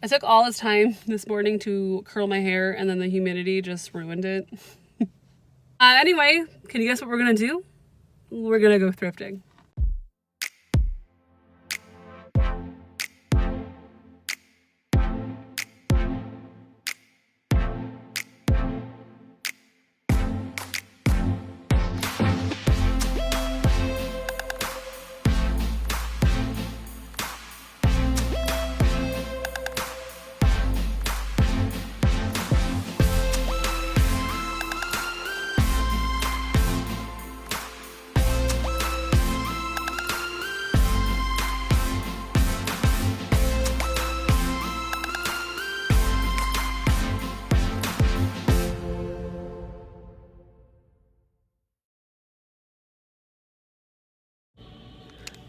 I took all this time this morning to curl my hair and then the humidity just ruined it. Anyway, can you guess what we're gonna do? We're gonna go thrifting.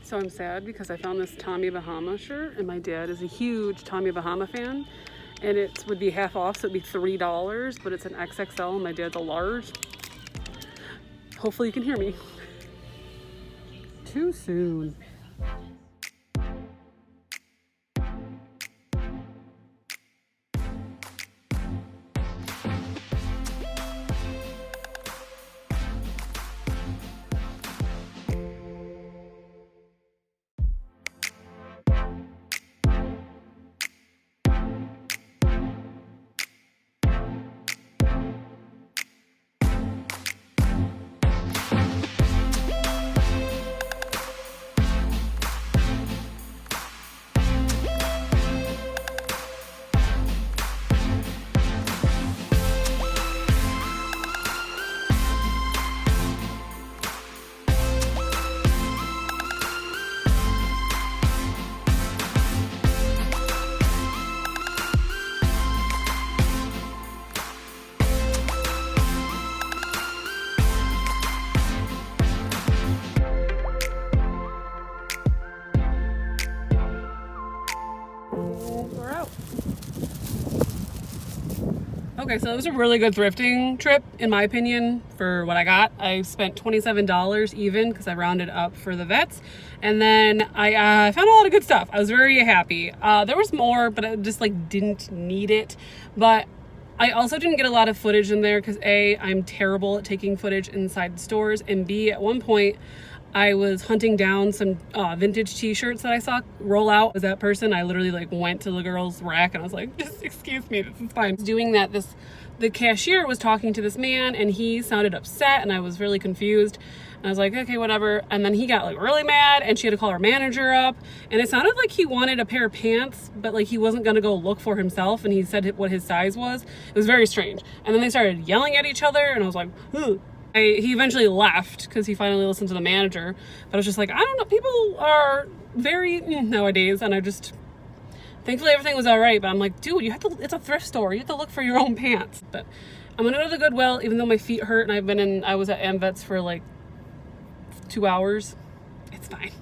So I'm sad because I found this Tommy Bahama shirt and my dad is a huge Tommy Bahama fan and it would be half off, so it'd be $3, but it's an XXL and my dad's a large. Hopefully you can hear me. Too soon. We're out. Okay, so it was a really good thrifting trip, in my opinion, for what I got. I spent $27 even because I rounded up for the vets. And then I found a lot of good stuff. I was very happy. There was more, but I just like didn't need it. But I also didn't get a lot of footage in there because A, I'm terrible at taking footage inside stores, and B, at one point, I was hunting down some vintage t-shirts that I saw roll out. As that person, I literally like went to the girl's rack and I was like, just excuse me, this is fine. Doing that, the cashier was talking to this man and he sounded upset and I was really confused. And I was like, okay, whatever. And then he got like really mad and she had to call her manager up. And it sounded like he wanted a pair of pants, but like he wasn't gonna go look for himself. And he said what his size was. It was very strange. And then they started yelling at each other and I was like, he eventually left because he finally listened to the manager. But I was just like, I don't know, people are very nowadays, and I just, thankfully everything was all right. But I'm like, dude, it's a thrift store. You have to look for your own pants. But I'm gonna go to the Goodwill, even though my feet hurt and I was at AMVETS for like 2 hours. It's fine.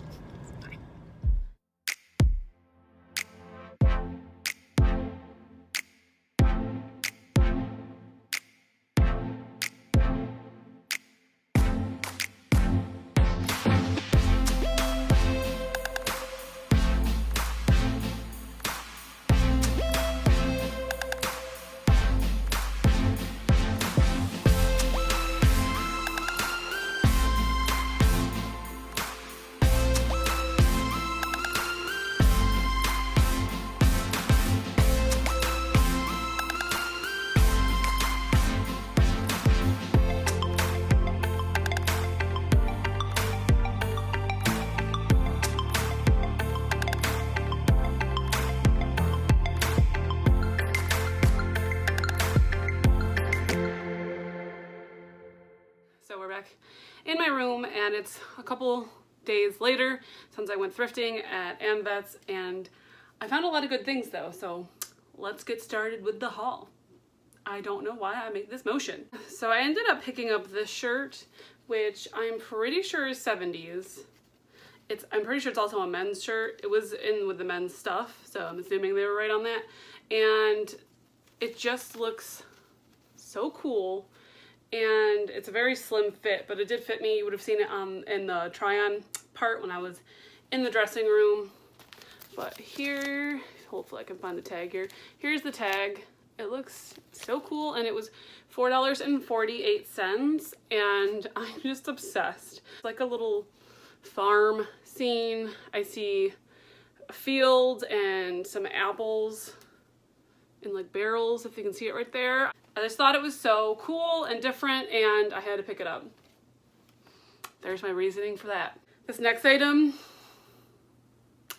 So we're back in my room and it's a couple days later since I went thrifting at AMVETS, and I found a lot of good things though, so let's get started with the haul. I don't know why I made this motion. So I ended up picking up this shirt, which I'm pretty sure is 70s. I'm pretty sure it's also a men's shirt. It was in with the men's stuff, so I'm assuming they were right on that. And it just looks so cool. And it's a very slim fit, but it did fit me. You would have seen it in the try-on part when I was in the dressing room. But here, if hopefully I can find the tag here. Here's the tag. It looks so cool, and it was $4.48, and I'm just obsessed. It's like a little farm scene. I see a field and some apples in like barrels, if you can see it right there. I just thought it was so cool and different, and I had to pick it up. There's my reasoning for that. This next item,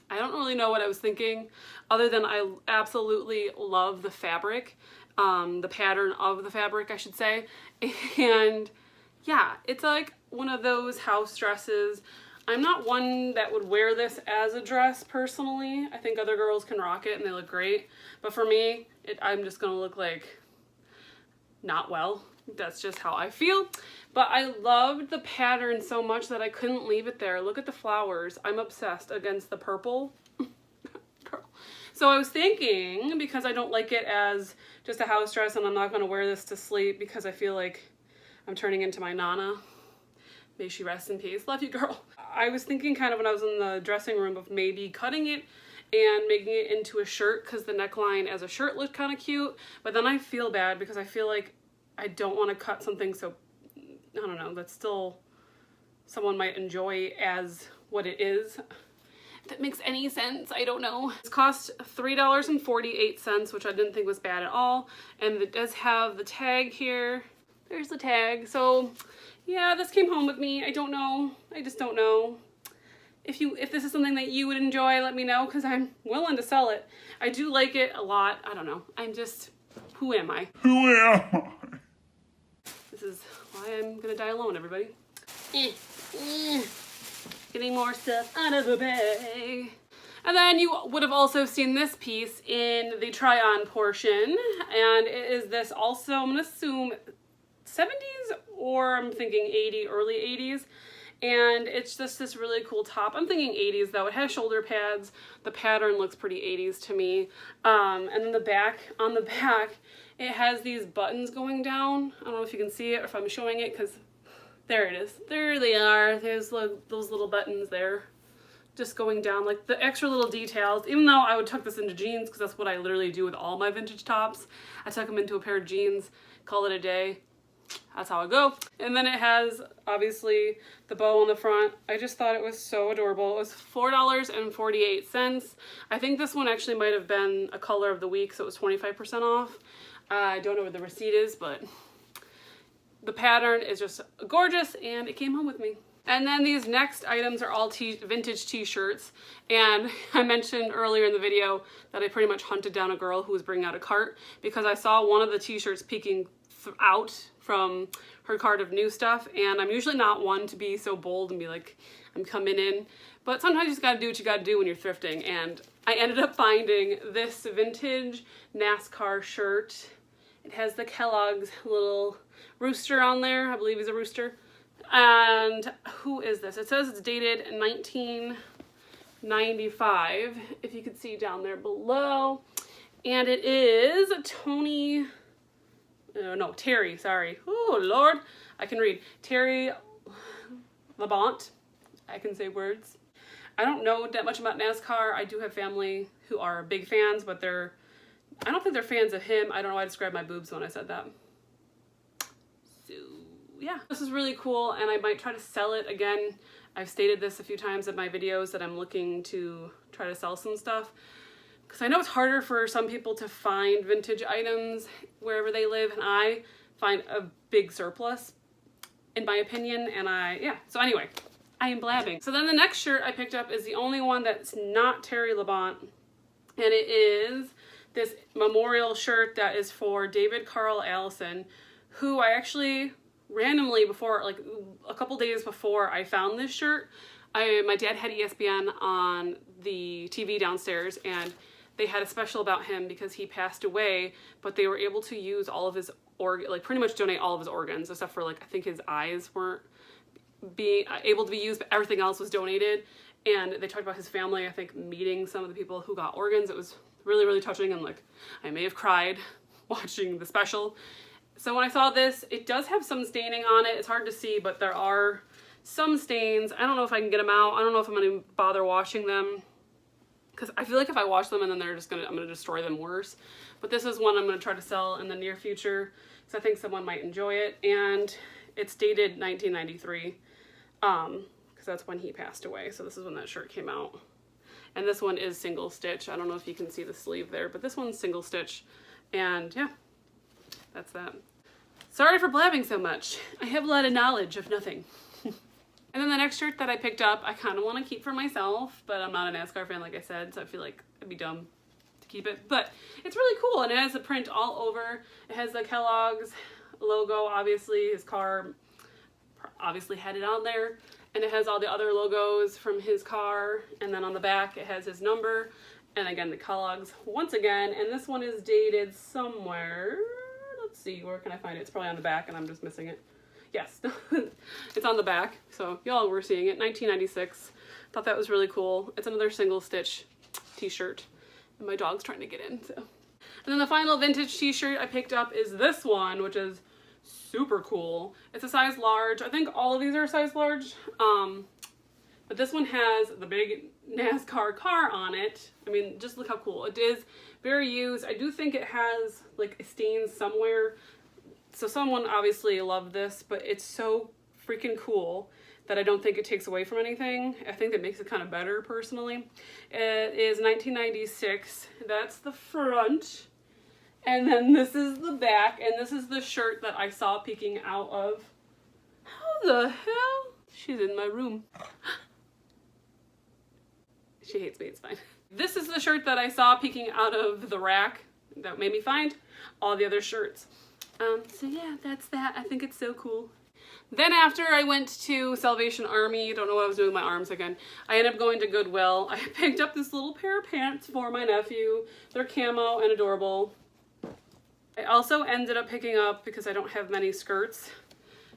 I don't really know what I was thinking, other than I absolutely love the fabric, the pattern of the fabric, I should say. And yeah, it's like one of those house dresses. I'm not one that would wear this as a dress personally. I think other girls can rock it and they look great. But for me, I'm just gonna look like not well. That's just how I feel. But I loved the pattern so much that I couldn't leave it there. Look at the flowers. I'm obsessed against the purple. So I was thinking, because I don't like it as just a house dress, and I'm not gonna wear this to sleep because I feel like I'm turning into my Nana. May she rest in peace. Love you, girl. I was thinking kind of when I was in the dressing room of maybe cutting it and making it into a shirt, because the neckline as a shirt looked kind of cute. But then I feel bad because I feel like I don't want to cut something so, I don't know, that's still someone might enjoy as what it is. If that makes any sense, I don't know. It's cost $3.48, which I didn't think was bad at all. And it does have the tag here. There's the tag. So yeah, this came home with me. I don't know. I just don't know. If this is something that you would enjoy, let me know, because I'm willing to sell it. I do like it a lot. I don't know. I'm just, who am I? Who am I? This is why I'm gonna die alone, everybody. Getting more stuff out of the bag. And then you would have also seen this piece in the try-on portion. And it is this also, I'm gonna assume 70s, or I'm thinking 80, early 80s. And it's just this really cool top. I'm thinking 80s though. It has shoulder pads. The pattern looks pretty 80s to me. And then the back, on the back, it has these buttons going down. I don't know if you can see it or if I'm showing it, because there it is. There they are. There's those little buttons there, just going down, like the extra little details. Even though I would tuck this into jeans, because that's what I literally do with all my vintage tops. I tuck them into a pair of jeans, call it a day. That's how I go. And then it has, obviously, the bow on the front. I just thought it was so adorable. It was $4.48. I think this one actually might have been a color of the week, so it was 25% off. I don't know what the receipt is, but the pattern is just gorgeous, and it came home with me. And then these next items are all vintage t-shirts. And I mentioned earlier in the video that I pretty much hunted down a girl who was bringing out a cart because I saw one of the t-shirts peeking out from her cart of new stuff, and I'm usually not one to be so bold and be like, I'm coming in, but sometimes you just gotta do what you gotta do when you're thrifting. And I ended up finding this vintage NASCAR shirt. It has the Kellogg's little rooster on there. I believe he's a rooster. And who is this? It says it's dated 1995, if you can see down there below. And it is Terry, sorry. Oh, Lord. I can read. Terry Labonte. I can say words. I don't know that much about NASCAR. I do have family who are big fans, but I don't think they're fans of him. I don't know why I described my boobs when I said that. So, yeah. This is really cool, and I might try to sell it again. I've stated this a few times in my videos that I'm looking to try to sell some stuff. Because I know it's harder for some people to find vintage items wherever they live, and I find a big surplus, in my opinion, and so anyway, I am blabbing. So then the next shirt I picked up is the only one that's not Terry Labonte, and it is this memorial shirt that is for David Carl Allison, who I actually randomly like a couple days before I found this shirt, my dad had ESPN on the TV downstairs, and they had a special about him because he passed away, but they were able to use all of his pretty much donate all of his organs, except for like, I think his eyes weren't being able to be used, but everything else was donated. And they talked about his family, I think, meeting some of the people who got organs. It was really, really touching, and like, I may have cried watching the special. So when I saw this, it does have some staining on it. It's hard to see, but there are some stains. I don't know if I can get them out. I don't know if I'm gonna bother washing them, because I feel like if I wash them and then I'm gonna destroy them worse. But this is one I'm gonna try to sell in the near future because I think someone might enjoy it, and it's dated 1993 because that's when he passed away. So this is when that shirt came out. And this one is single stitch. I don't know if you can see the sleeve there, but this one's single stitch. And yeah, that's that. Sorry for blabbing so much. I have a lot of knowledge of nothing. And then the next shirt that I picked up, I kind of want to keep for myself, but I'm not a NASCAR fan, like I said, so I feel like it'd be dumb to keep it. But it's really cool, and it has the print all over. It has the Kellogg's logo, obviously. His car obviously had it on there. And it has all the other logos from his car. And then on the back, it has his number. And again, the Kellogg's once again. And this one is dated somewhere. Let's see, where can I find it? It's probably on the back, and I'm just missing it. Yes, it's on the back, so y'all were seeing it. 1996. Thought that was really cool. It's another single stitch t-shirt, and my dog's trying to get in. So, and then the final vintage t-shirt I picked up is this one, which is super cool. It's a size large. I think all of these are a size large, but this one has the big NASCAR car on it. I mean, just look how cool it is. Very used. I do think it has like a stain somewhere. So someone obviously loved this, but it's so freaking cool that I don't think it takes away from anything. I think it makes it kind of better, personally. It is 1996. That's the front. And then this is the back, and this is the shirt that I saw peeking out of... How the hell? She's in my room. She hates me, it's fine. This is the shirt that I saw peeking out of the rack that made me find all the other shirts. So yeah, that's that. I think it's so cool. Then after I went to Salvation Army, don't know what I was doing with my arms again, I ended up going to Goodwill. I picked up this little pair of pants for my nephew. They're camo and adorable. I also ended up picking up, because I don't have many skirts,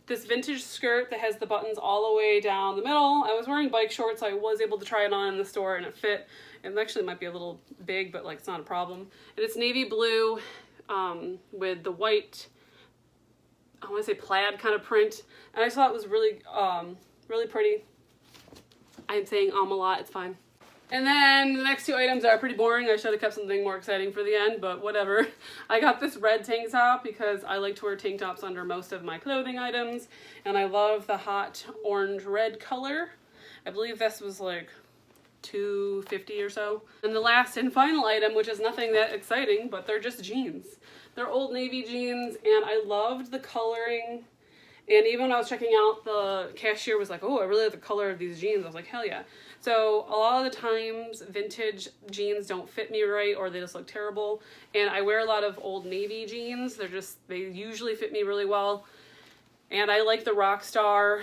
this vintage skirt that has the buttons all the way down the middle. I was wearing bike shorts, so I was able to try it on in the store, and it fit. It actually might be a little big, but like it's not a problem. And it's navy blue with the white, I want to say plaid kind of print, and I just thought it was really, really pretty. I'm saying a lot, it's fine. And then the next two items are pretty boring. I should have kept something more exciting for the end, but whatever. I got this red tank top because I like to wear tank tops under most of my clothing items, and I love the hot orange red color. I believe this was like $2.50 or so. And the last and final item, which is nothing that exciting, but they're just jeans. They're Old Navy jeans, and I loved the coloring. And even when I was checking out, the cashier was like, oh, I really like the color of these jeans. I was like, hell yeah. So a lot of the times, vintage jeans don't fit me right, or they just look terrible. And I wear a lot of Old Navy jeans. They usually fit me really well. And I like the Rockstar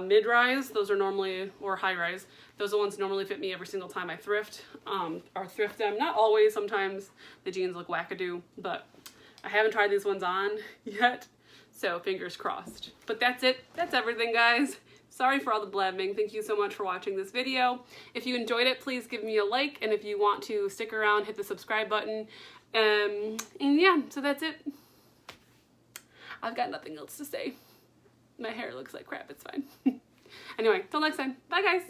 mid-rise. Those are normally, or high-rise. Those are the ones normally fit me every single time I thrift, or thrift them. Not always, sometimes the jeans look wackadoo, but I haven't tried these ones on yet. So fingers crossed. But that's it. That's everything, guys. Sorry for all the blabbing. Thank you so much for watching this video. If you enjoyed it, please give me a like. And if you want to stick around, hit the subscribe button. And yeah, so that's it. I've got nothing else to say. My hair looks like crap. It's fine. Anyway, till next time. Bye, guys.